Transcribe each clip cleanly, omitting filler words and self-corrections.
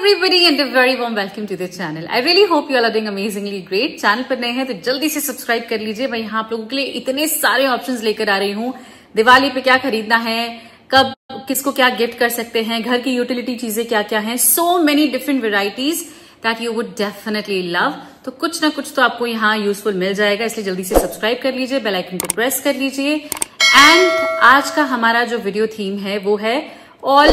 everybody and a very warm welcome to the channel. I really hope you all are doing amazingly great. Channel पर नए हैं तो जल्दी से subscribe कर लीजिए। मैं यहाँ आप लोगों के लिए इतने सारे ऑप्शंस लेकर आ रही हूँ। दिवाली पे क्या खरीदना है, कब किसको क्या गिफ्ट कर सकते हैं, घर की यूटिलिटी चीजें क्या क्या हैं, so many different varieties that you would definitely love. तो कुछ ना कुछ तो आपको यहाँ यूजफुल मिल जाएगा, इसलिए जल्दी से सब्सक्राइब कर लीजिए, बेल आइकन को प्रेस कर लीजिए। एंड आज का हमारा जो वीडियो थीम है वो है ऑल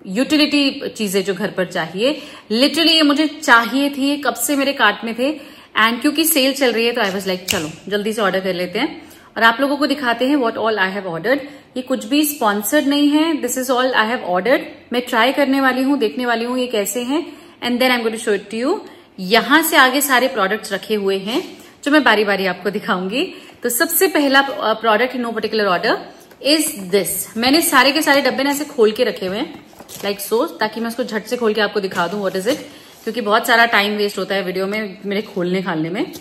यूटिलिटी चीजें जो घर पर चाहिए। लिटरली ये मुझे चाहिए थी, कब से मेरे कार्ट में थे, एंड क्योंकि सेल चल रही है तो आई वाज लाइक चलो जल्दी से ऑर्डर कर लेते हैं और आप लोगों को दिखाते हैं what all I have ordered. ये कुछ भी स्पॉन्सर्ड नहीं है, this is all I have ordered. मैं ट्राई करने वाली हूँ, देखने वाली हूँ ये कैसे हैं, and then I am going to show it to you. यहां से आगे सारे प्रोडक्ट्स रखे हुए हैं जो मैं बारी बारी आपको दिखाऊंगी। तो सबसे पहला product in no particular order is this. मैंने सारे के सारे डब्बे ना ऐसे खोल के रखे हुए हैं लाइक सो, ताकि मैं उसको झट से खोल के आपको दिखा दूं व्हाट इज इट, क्योंकि बहुत सारा टाइम वेस्ट होता है वीडियो में मेरे खोलने खालने में।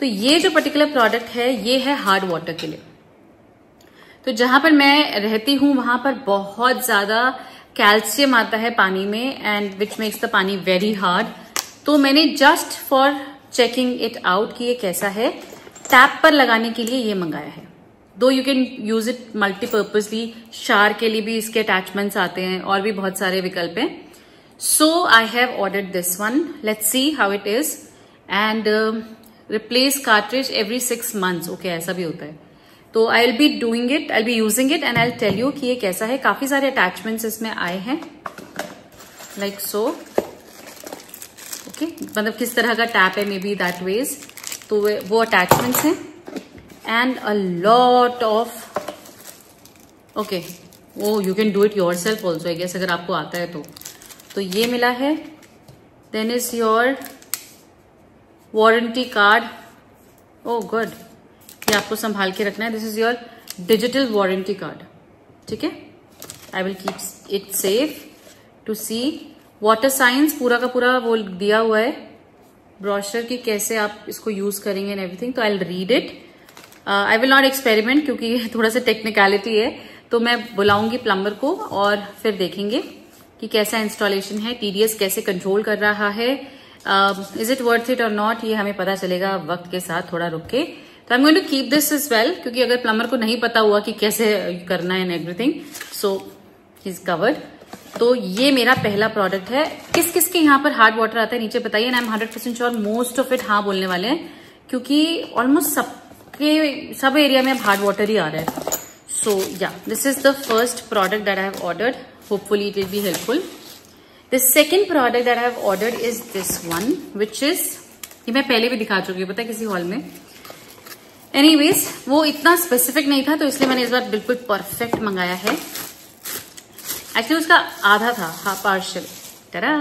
तो ये जो पर्टिकुलर प्रोडक्ट है ये है हार्ड वाटर के लिए। तो जहां पर मैं रहती हूं वहां पर बहुत ज्यादा कैल्शियम आता है पानी में, एंड विच मेक्स द पानी वेरी हार्ड। तो मैंने just for checking it out कि ये कैसा है, टैप पर लगाने के लिए ये मंगाया है। दो यू कैन यूज इट मल्टीपर्पजली, शार के लिए भी इसके अटैचमेंट्स आते हैं और भी बहुत सारे विकल्प हैं। So I have ordered this one, let's see how it is. And replace cartridge every 6 months। Okay, ऐसा भी होता है। तो I will be doing it, I will be using it and I will tell you कि ये कैसा है। काफी सारे अटैचमेंट्स इसमें आए हैं लाइक सो। ओके, मतलब किस तरह का टैप है, मे बी दैट वेज। तो वो अटैचमेंट्स हैं and a lot of okay, oh you can do it yourself also I guess, अगर आपको आता है तो ये मिला है। Then is your warranty card. Oh good, ये आपको संभाल के रखना है। This is your digital warranty card, ठीक है। I will keep it safe to see. Water science पूरा का पूरा वो दिया हुआ है ब्रोशर की, कैसे आप इसको यूज करेंगे एंड एवरीथिंग। तो I will read it. I will not experiment क्योंकि ये थोड़ा सा टेक्निकलिटी है, तो मैं बुलाऊंगी प्लम्बर को और फिर देखेंगे कि कैसा इंस्टॉलेशन है, टीडीएस कैसे कंट्रोल कर रहा है, इज इट वर्थ इट और नॉट, ये हमें पता चलेगा वक्त के साथ थोड़ा रुक के। तो I am going to keep this as well, क्योंकि अगर प्लम्बर को नहीं पता हुआ कि कैसे करना है and everything, so he is covered. तो ये मेरा पहला प्रोडक्ट है। किस किस के यहाँ पर हार्ड वाटर आता है नीचे बताइए, and I am 100% sure most of it हाँ बोलने वाले हैं, क्योंकि ऑलमोस्ट सब एरिया में अब हार्ड वाटर ही आ रहा है। सो या this is the first product that I have ordered, hopefully it will be helpful. The second product that I have ordered is this one, which is, ये मैं पहले भी दिखा चुकी हूँ पता है किसी हॉल में। एनीवेज वो इतना स्पेसिफिक नहीं था तो इसलिए मैंने इस बार बिल्कुल परफेक्ट मंगाया है। एक्चुअली उसका आधा था, हाँ पार्शियल। टरा,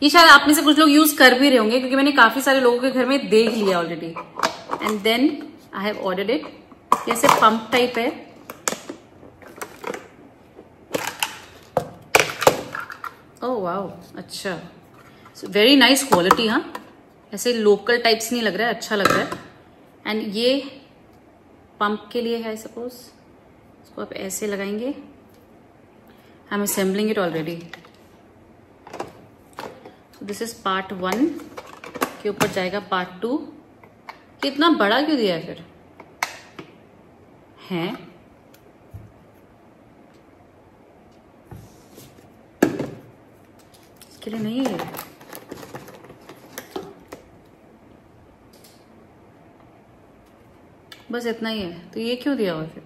ये शायद आप में से कुछ लोग यूज कर भी रहे होंगे, क्योंकि मैंने काफी सारे लोगों के घर में देख लिया already. And then I have ordered it. जैसे पंप टाइप है, ओह वाओ, अच्छा, वेरी नाइस क्वालिटी। हाँ, ऐसे लोकल टाइप्स नहीं लग रहा है, अच्छा लग रहा है। एंड ये पंप के लिए है आई सपोज, इसको आप ऐसे लगाएंगे। I am assembling it already. This is part 1 के ऊपर जाएगा पार्ट 2। कितना बड़ा क्यों दिया है फिर, है इसके लिए नहीं है। बस इतना ही है, तो ये क्यों दिया हुआ फिर,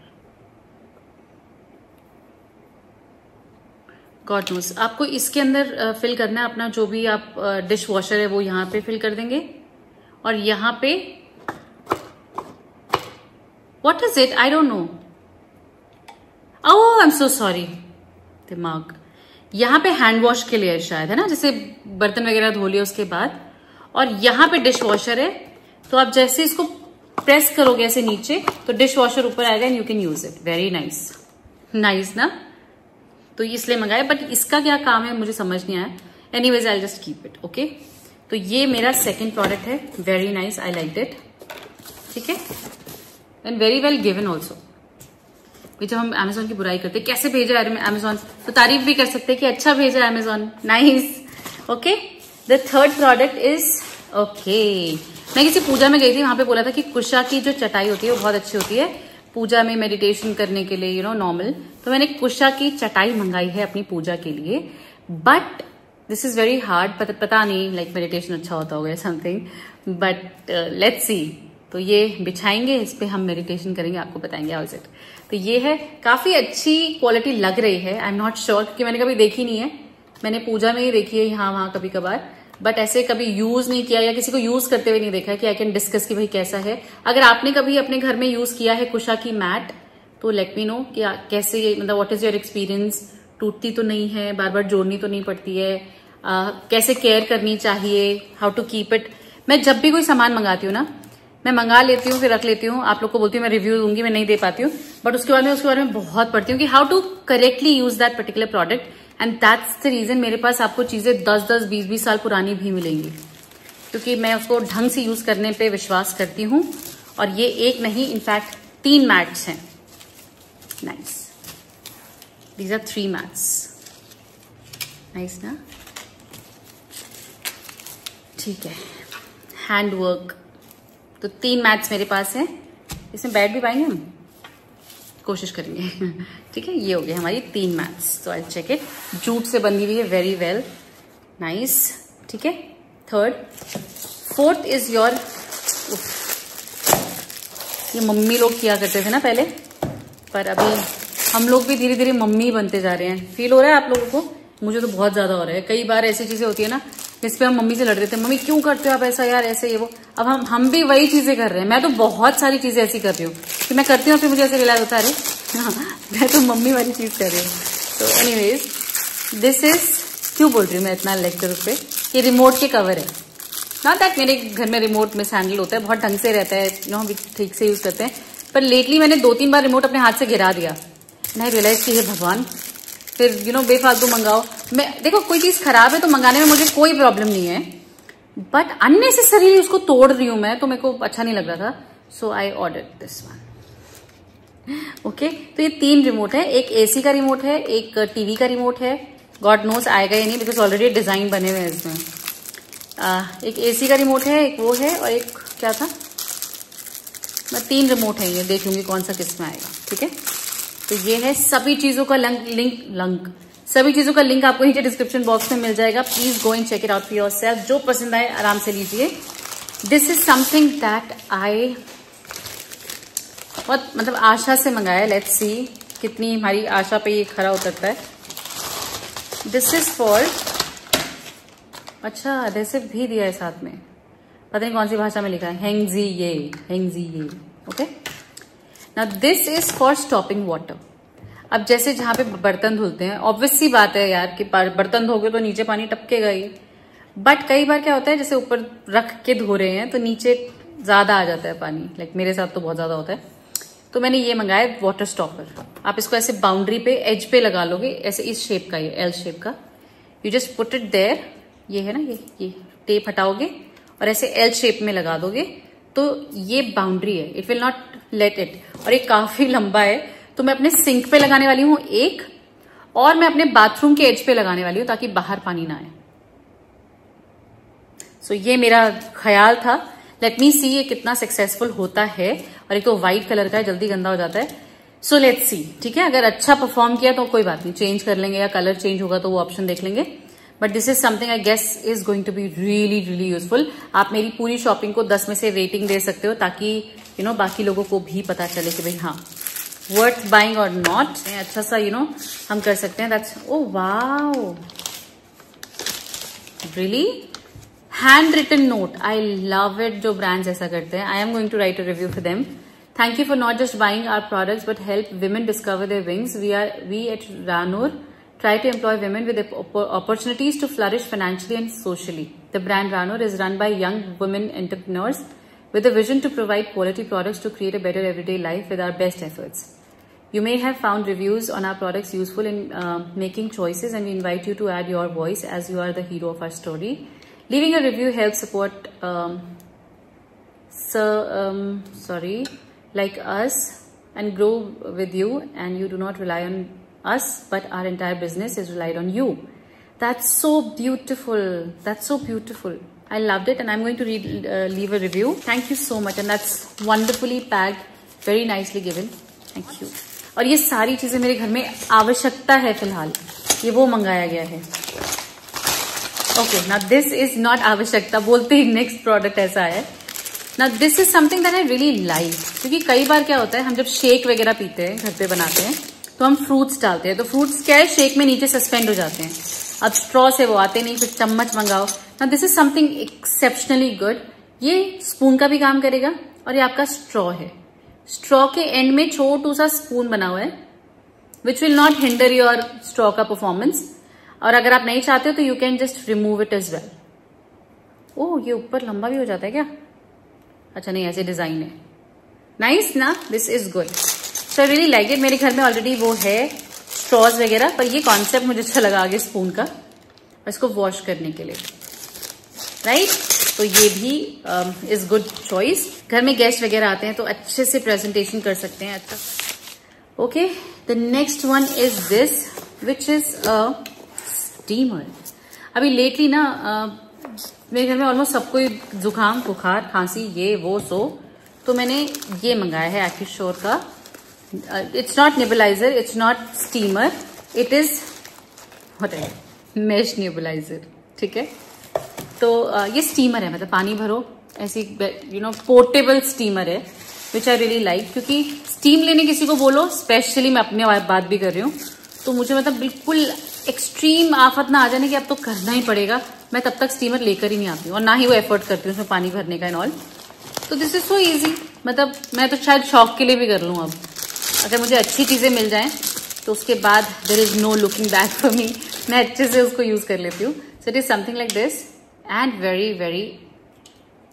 गॉड नोस। आपको इसके अंदर फिल करना है अपना जो भी आप डिश वॉशर है वो यहाँ पे फिल कर देंगे, और यहाँ पे what is it, I don't no. Oh I am so sorry, दिमाग। यहाँ पे हैंड वॉश के लिए शायद है ना, जैसे बर्तन वगैरह धो लिया उसके बाद, और यहाँ पे डिश वॉशर है। तो आप जैसे इसको प्रेस करोगे ऐसे नीचे तो डिश वॉशर ऊपर आएगा and you can use it. Very nice, nice ना। तो इसलिए मंगाया, बट इसका क्या काम है मुझे समझ नहीं आया। Anyways I just keep it. Okay, तो ये मेरा सेकंड प्रोडक्ट है, very nice, I like it, ठीक है, and very well given also. जब हम अमेजोन की बुराई करते कैसे भेजा है अमेजोन, तो तारीफ भी कर सकते हैं कि अच्छा भेजा है Amazon, nice. Okay, the third product is okay, मैं किसी पूजा में गई थी, वहां पे बोला था कि कुशा की जो चटाई होती है वो बहुत अच्छी होती है पूजा में मेडिटेशन करने के लिए, नॉर्मल। तो मैंने कुशा की चटाई मंगाई है अपनी पूजा के लिए, but this is very hard. पता नहीं लाइक मेडिटेशन अच्छा होता होगा समथिंग, बट लेट्स सी। तो ये बिछाएंगे, इस पे हम मेडिटेशन करेंगे, आपको बताएंगे हाउ इज इट। तो ये है, काफी अच्छी क्वालिटी लग रही है, आई एम नॉट श्योर क्योंकि मैंने कभी देखी नहीं है, मैंने पूजा में ही देखी है यहाँ वहां कभी कभार, बट ऐसे कभी यूज नहीं किया या किसी को यूज करते हुए नहीं देखा कि आई कैन डिस्कस कि भाई कैसा है। अगर आपने कभी अपने घर में यूज किया है कुशा की मैट तो लेट मी नो कि कैसे, मतलब व्हाट इज योर एक्सपीरियंस। टूटती तो नहीं है, बार बार जोड़नी तो नहीं पड़ती है, कैसे केयर करनी चाहिए, हाउ टू कीप इट। मैं जब भी कोई सामान मंगाती हूँ ना, मैं मंगा लेती हूँ फिर रख लेती हूँ, आप लोग को बोलती हूँ मैं रिव्यू दूंगी, मैं नहीं दे पाती हूँ, बट उसके बारे में बहुत पढ़ती हूँ कि how to correctly use that particular product, and that's the reason मेरे पास आपको चीजें 10-10, 20-20 साल पुरानी भी मिलेंगी, क्योंकि मैं उसको ढंग से यूज करने पे विश्वास करती हूँ। और ये एक नहीं, इनफैक्ट 3 मैट्स हैं। Nice, these are 3 mats, nice ना, ठीक है। हैंड वर्क, तो 3 मैट्स मेरे पास है, इसमें बैठ भी पाएंगे हम, कोशिश करेंगे ठीक है। ये हो गया हमारी 3 मैट्स, तो आई चेक इट, जूट से बनी हुई है, वेरी वेल, नाइस, ठीक है। थर्ड, फोर्थ इज योर, ये मम्मी लोग किया करते थे ना पहले, पर अभी हम लोग भी धीरे धीरे मम्मी बनते जा रहे हैं। फील हो रहा है आप लोगों को? मुझे तो बहुत ज्यादा हो रहा है। कई बार ऐसी चीजें होती है ना जिसपे हम मम्मी से लड़ रहे थे, मम्मी क्यों करते हो आप ऐसा यार, ऐसे ये वो। अब हम भी वही चीजें कर रहे हैं। मैं तो बहुत सारी चीजें ऐसी कर रही हूँ कि मैं करती हूँ, फिर मुझे ऐसे रियलाइज होता है अरे हाँ, मैं तो मम्मी वाली चीज कर रही हूँ। तो एनीवेज, दिस इज, क्यों बोल रही हूँ मैं इतना लेक्चर पे, ये रिमोट के कवर है। नॉट दैट मेरे घर में रिमोट मिस हैंडल होता है, बहुत ढंग से रहता है, हम ठीक से यूज करते हैं, पर लेटली मैंने 2-3 बार रिमोट अपने हाथ से गिरा दिया, नहीं रियलाइज की है भगवान, फिर बेफालतू मंगाओ। मैं देखो, कोई चीज खराब है तो मंगाने में मुझे कोई प्रॉब्लम नहीं है, बट अननेसेसरीली उसको तोड़ रही हूं मैं, तो मेरे को अच्छा नहीं लग रहा था, so I order this one. Okay, तो ये 3 रिमोट है, एक एसी का रिमोट है, एक टीवी का रिमोट है, गॉड नोस आएगा या नहीं बिकॉज ऑलरेडी डिजाइन बने हुए हैं इसमें। एक एसी का रिमोट है, एक वो है, और एक क्या था, मैं 3 रिमोट है, ये देख लूंगी कौन सा किस में आएगा, ठीक है। तो ये है, सभी चीजों का सभी चीजों का लिंक आपको नीचे डिस्क्रिप्शन बॉक्स में मिल जाएगा। Please go and check it out for yourself, जो पसंद आए आराम से लीजिए। This is something that I बहुत मतलब आशा से मंगाया, लेट्स सी कितनी हमारी आशा पे ये खरा उतरता है। दिस इज फॉर, अच्छा एडेसिव भी दिया है साथ में, पता नहीं कौन सी भाषा में लिखा है, हेंगजी, okay. Now this is for stopping water. अब जैसे जहां पे बर्तन धुलते हैं, ऑब्वियस सी बात है यार कि बर्तन धोगे तो नीचे पानी टपकेगा ही, बट कई बार क्या होता है जैसे ऊपर रख के धो रहे हैं तो नीचे ज्यादा आ जाता है पानी, लाइक मेरे साथ तो बहुत ज्यादा होता है। तो मैंने ये मंगाया वाटर स्टॉपर। आप इसको ऐसे बाउंड्री पे एज पे लगा लोगे, ऐसे इस शेप का, ये एल शेप का, you just put it there, ये है ना, ये टेप हटाओगे और ऐसे एल शेप में लगा दोगे, तो ये बाउंड्री है, it will not let it. और ये काफी लंबा है, तो मैं अपने सिंक पे लगाने वाली हूं एक, और मैं अपने बाथरूम के एज पे लगाने वाली हूं ताकि बाहर पानी ना आए। सो ये मेरा ख्याल था, लेट मी सी ये कितना सक्सेसफुल होता है। और एक तो व्हाइट कलर का है, जल्दी गंदा हो जाता है, सो लेट्स सी, ठीक है। अगर अच्छा परफॉर्म किया तो कोई बात नहीं, चेंज कर लेंगे, या कलर चेंज होगा तो वो ऑप्शन देख लेंगे, but this is something I guess is going to be really really useful. आप मेरी पूरी शॉपिंग को 10 में से रेटिंग दे सकते हो, ताकि बाकी लोगों को भी पता चले कि भाई हाँ, वर्थ बाइंग और नॉट, अच्छा सा हम कर सकते हैं। That's, oh wow, really hand written note, I love it जो ब्रांड्स ऐसा करते हैं। I am going to write a review for them. Thank you for not just buying our products but help women discover their wings. We at Ranor try to employ women with opportunities to flourish financially and socially. The brand Ranor is run by young women entrepreneurs with a vision to provide quality products to create a better everyday life with our best efforts. You may have found reviews on our products useful in making choices, and we invite you to add your voice as you are the hero of our story. Leaving a review helps support like us and grow with you, and you do not rely on us, but our entire business is relied on you. That's so beautiful. That's so beautiful. I loved it and I'm going to leave a review. Thank you so much and that's wonderfully packed, very nicely given. Thank you. और ये सारी चीजें मेरे घर में आवश्यकता है फिलहाल, ये वो मंगाया गया है. Okay, now this is not आवश्यकता, बोलते ही नेक्स्ट प्रोडक्ट ऐसा है. Now this is something that I really like, क्योंकि कई बार क्या होता है हम जब शेक वगैरह पीते हैं, घर पे बनाते हैं, तो हम फ्रूट्स डालते हैं, तो फ्रूट्स क्या है शेक में नीचे सस्पेंड हो जाते हैं. अब स्ट्रॉ से वो आते नहीं, फिर चम्मच मंगाओ. ना this is something exceptionally good. ये स्पून का भी काम करेगा और ये आपका स्ट्रॉ है. स्ट्रॉ के एंड में छोटू सा स्पून बना हुआ है which will not hinder your straw का परफॉर्मेंस. और अगर आप नहीं चाहते हो तो you can just remove it as well. Oh, ये ऊपर लंबा भी हो जाता है क्या? अच्छा नहीं, ऐसे डिजाइन है. नाइस ना, this is good. So I really like it. मेरे घर में ऑलरेडी वो है स्ट्रॉज वगैरह, पर ये कॉन्सेप्ट मुझे अच्छा लगा आगे स्पून का, इसको वॉश करने के लिए. राइट, तो ये भी इज गुड चॉइस. घर में गेस्ट वगैरह आते हैं तो अच्छे से प्रेजेंटेशन कर सकते हैं. अच्छा, okay. The next one is this which is a steamer. अभी लेटली ना मेरे घर में ऑलमोस्ट सबको जुकाम, बुखार, खांसी, ये वो सो, तो मैंने ये मंगाया है एक्यूश्योर का. It's not nebuliser, it's not steamer, it is mesh nebuliser. ठीक है, तो ये स्टीमर है, मतलब पानी भरो ऐसी पोर्टेबल स्टीमर है विच आई रियली लाइक. क्योंकि स्टीम लेने किसी को बोलो, स्पेशली मैं अपने बात भी कर रही हूँ, तो मुझे मतलब बिल्कुल एक्सट्रीम आफत ना आ जाने कि अब तो करना ही पड़ेगा, मैं तब तक स्टीमर लेकर ही नहीं आती हूँ और ना ही वो एफर्ट करती हूँ उसमें पानी भरने का एंड ऑल. तो दिस इज सो इजी. मतलब मैं तो शायद शौक के लिए भी कर लूँ. अब अगर मुझे अच्छी चीजें मिल जाएं तो उसके बाद there is no looking back for me. मैं अच्छे से उसको यूज कर लेती हूँ. So it is something like this and very very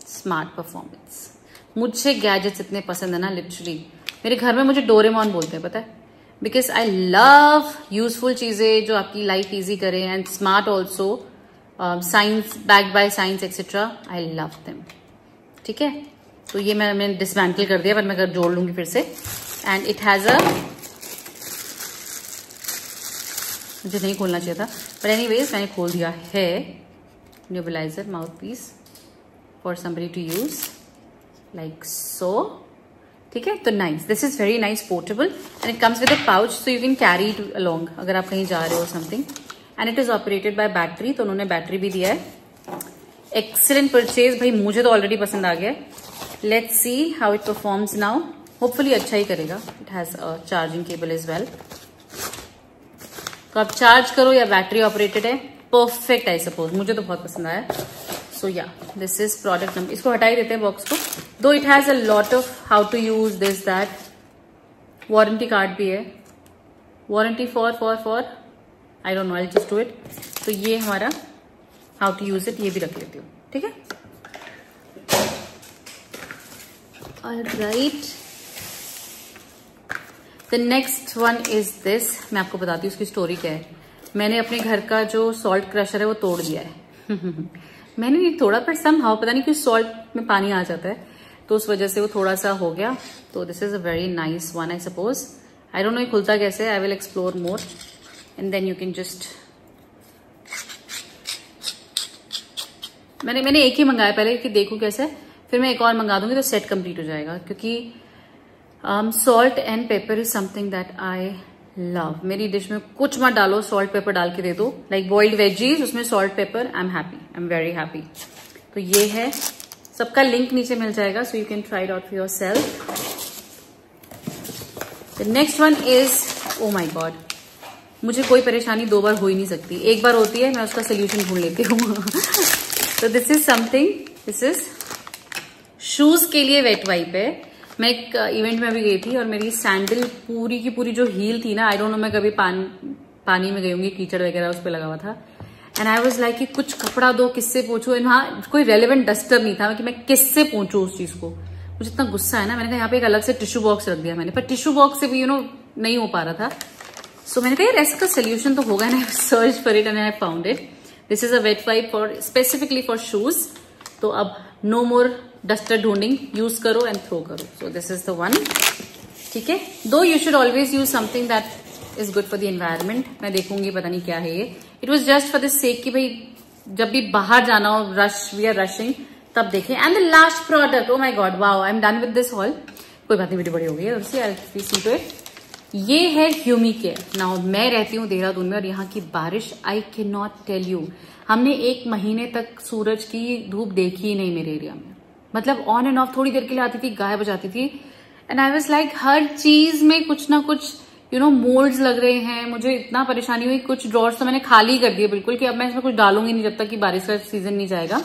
smart performance. मुझे गैजेट्स इतने पसंद है ना, लिटरली. मेरे घर में मुझे डोरेमोन बोलते हैं, पता है, बिकॉज आई लव यूजफुल चीजें जो आपकी लाइफ इजी करें and smart also. Science, backed by science etcetera, I love them. ठीक है, तो ये मैंने डिसमेंटल कर दिया, पर मैं जोड़ लूंगी फिर से. एंड इट हैज अ, मुझे नहीं खोलना चाहिए था, पर एनीवेज मैंने खोल दिया है. Nebuliser mouthpiece for somebody to use like so. ठीक है, तो nice. This is very nice, portable and it comes with a pouch, so you can carry it along अगर आप कहीं जा रहे हो something. And it is operated by battery, तो उन्होंने बैटरी भी दिया है. एक्सीलेंट परचेज भाई, मुझे तो ऑलरेडी पसंद आ गया. Let's see how it performs now. Hopefully अच्छा ही करेगा. It has a charging cable as well, तो आप चार्ज करो या बैटरी ऑपरेटेड है, परफेक्ट आई सपोज. मुझे तो बहुत पसंद आया. सो या, दिस इज प्रोडक्ट नंबर. इसको हटा ही देते हैं बॉक्स को. Though it has a lot of how to use this that. Warranty card भी है. Warranty for I don't know, I just do it. तो ये हमारा हाउ टू यूज इट, ये भी रख लेती हूँ. ठीक है, alright. The next one is this. मैं आपको बताती हूँ उसकी स्टोरी क्या है. मैंने अपने घर का जो सॉल्ट क्रशर है वो तोड़ दिया है. मैंने नहीं तोड़ा, पर समहाउ पता नहीं क्यों सॉल्ट में पानी आ जाता है, तो उस वजह से वो थोड़ा सा हो गया. तो this is a very nice one I suppose. I don't know ये खुलता कैसे. I will explore more and then you can just. मैंने एक ही मंगाया पहले कि देखूं कैसे, फिर मैं एक और मंगा दूंगी तो सेट कंप्लीट हो जाएगा. क्योंकि salt and paper is something that I love. मेरी डिश में कुछ मत डालो, सॉल्ट पेपर डाल के दे दो. लाइक बॉइल्ड वेजीज, उसमें salt pepper, I am happy, I am very happy. तो ये है, सबका लिंक नीचे मिल जाएगा, so you can try it out for yourself. The next one is, oh my god, मुझे कोई परेशानी दो बार हो ही नहीं सकती. एक बार होती है, मैं उसका सोल्यूशन ढूंढ लेती हूँ. तो this is something, this is shoes के लिए वेट वाइप है. मैं एक इवेंट में भी गई थी और मेरी सैंडल पूरी की पूरी जो हील थी ना, आई डोंट नो, मैं कभी पानी में गई होंगी, कीचड़ वगैरह उस पर लगा हुआ था. एंड आई वाज लाइक कि कुछ कपड़ा दो, किससे पोंछू. वहां कोई रेलेवेंट डस्टर नहीं था कि मैं किससे पोंछू उस चीज को. मुझे इतना गुस्सा है ना, मैंने कहा यहाँ पे एक अलग से टिश्यू बॉक्स रख दिया मैंने, पर टिश्यू बॉक्स से भी नहीं हो पा रहा था. सो मैंने कहा यार इसका सोल्यूशन तो होगा ना. Search for it and I found it. This is a wait wipe for specifically for shoes. तो अब नो मोर डस्टर ढूंढिंग, यूज करो एंड थ्रो करो. So this is the one. ठीक है, दो you should always use something that is good for the environment. मैं देखूंगी, पता नहीं क्या है ये. It was just for the sake कि भाई जब भी बाहर जाना हो, वी आर रशिंग, तब देखें. And the last product, oh my god, wow, I am done with this haul. कोई बात नहीं, वीडियो बड़ी हो गई है. ये है ह्यूमी केयर. नाउ मैं रहती हूँ देहरादून में और यहाँ की बारिश, I can not tell you, हमने 1 महीने तक सूरज की धूप देखी ही नहीं मेरे एरिया में. मतलब ऑन एंड ऑफ थोड़ी देर के लिए आती थी, गायब हो जाती थी. एंड आई वाज लाइक हर चीज में कुछ ना कुछ मोल्ड्स लग रहे हैं. मुझे इतना परेशानी हुई. कुछ ड्रॉर्स तो मैंने खाली कर दिए बिल्कुल कि अब मैं इसमें कुछ डालूंगी नहीं जब तक कि बारिश का सीजन नहीं जाएगा.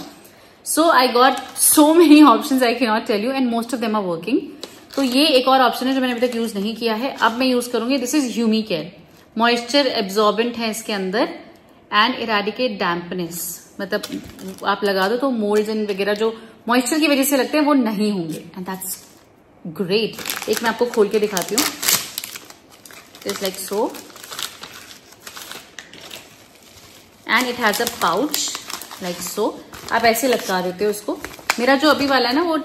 So I got so many options, I can not tell you, and most of them are working. तो ये एक और ऑप्शन है जो मैंने अभी तक यूज नहीं किया है, अब मैं यूज करूंगी. This is humi care. Moisture absorbent है इसके अंदर एंड इरेडिकेट डैम्पनेस. मतलब आप लगा दो तो मोल्ड्स एंड वगैरह जो मॉइस्चर की वजह से लगते हैं वो नहीं होंगे. And that's great. एक मैं आपको खोल के दिखाती हूँ. It's like so and it has a pouch like so. आप ऐसे लटका देते हो उसको. मेरा जो अभी वाला है ना वो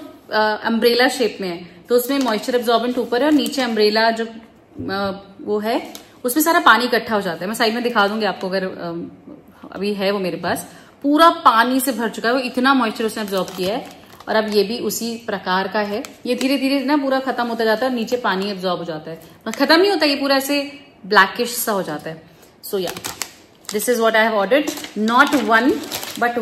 अम्ब्रेला शेप में है, तो उसमें मॉइस्चर एब्जॉर्बेंट ऊपर है और नीचे अम्ब्रेला जो वो है उसमें सारा पानी इकट्ठा हो जाता है. मैं साइड में दिखा दूंगी आपको, अगर अभी है वो मेरे पास. पूरा पानी से भर चुका है वो, इतना मॉइस्चर उसने एब्जॉर्ब किया है. और अब ये भी उसी प्रकार का है. ये धीरे धीरे ना पूरा खत्म होता जाता है और नीचे पानी एब्जॉर्ब हो जाता है. खत्म नहीं होता, ये पूरा ऐसे ब्लैकिश सा हो जाता है. सो या this is what I have ordered. Not 1 but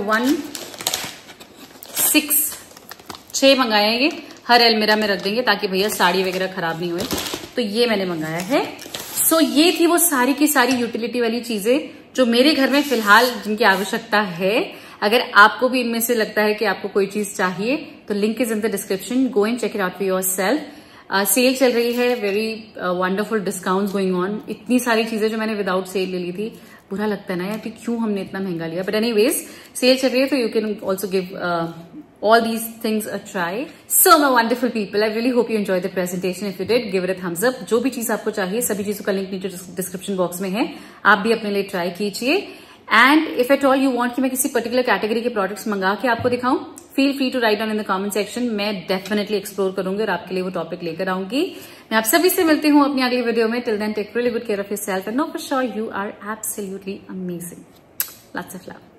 6 मंगाए हैं. ये हर अलमीरा में रख देंगे ताकि भैया साड़ी वगैरह खराब नहीं हुए. तो ये मैंने मंगाया है. सो ये थी वो सारी की सारी यूटिलिटी वाली चीजें जो मेरे घर में फिलहाल जिनकी आवश्यकता है. अगर आपको भी इनमें से लगता है कि आपको कोई चीज चाहिए तो link is in the description. Go and check it out for yourself. Sale चल रही है, very wonderful discounts going on. इतनी सारी चीजें जो मैंने विदाउट सेल ले ली थी. बुरा लगता है ना यार कि क्यों हमने इतना महंगा लिया. बट एनीवेज सेल चल रही है तो you can also give all these things a try. So my wonderful people, I really hope you enjoyed the presentation. If you did, give it a thumbs up. जो भी चीज आपको चाहिए सभी चीजों का लिंक नीचे डिस्क्रिप्शन बॉक्स में है. आप भी अपने लिए ट्राई कीजिए. And if at all you want कि मैं किसी पर्टिकुलर कैटेगरी के प्रोडक्ट्स मंगा के आपको दिखाऊं, feel free to write down in the comment section. मैं डेफिनेटली एक्सप्लोर करूंगी और आपके लिए वो टॉपिक लेकर आऊंगी. मैं आप सभी से मिलती हूँ अपनी अगली वीडियो में. Till then take really good care of yourself and know for sure you are absolutely amazing. Lots of love.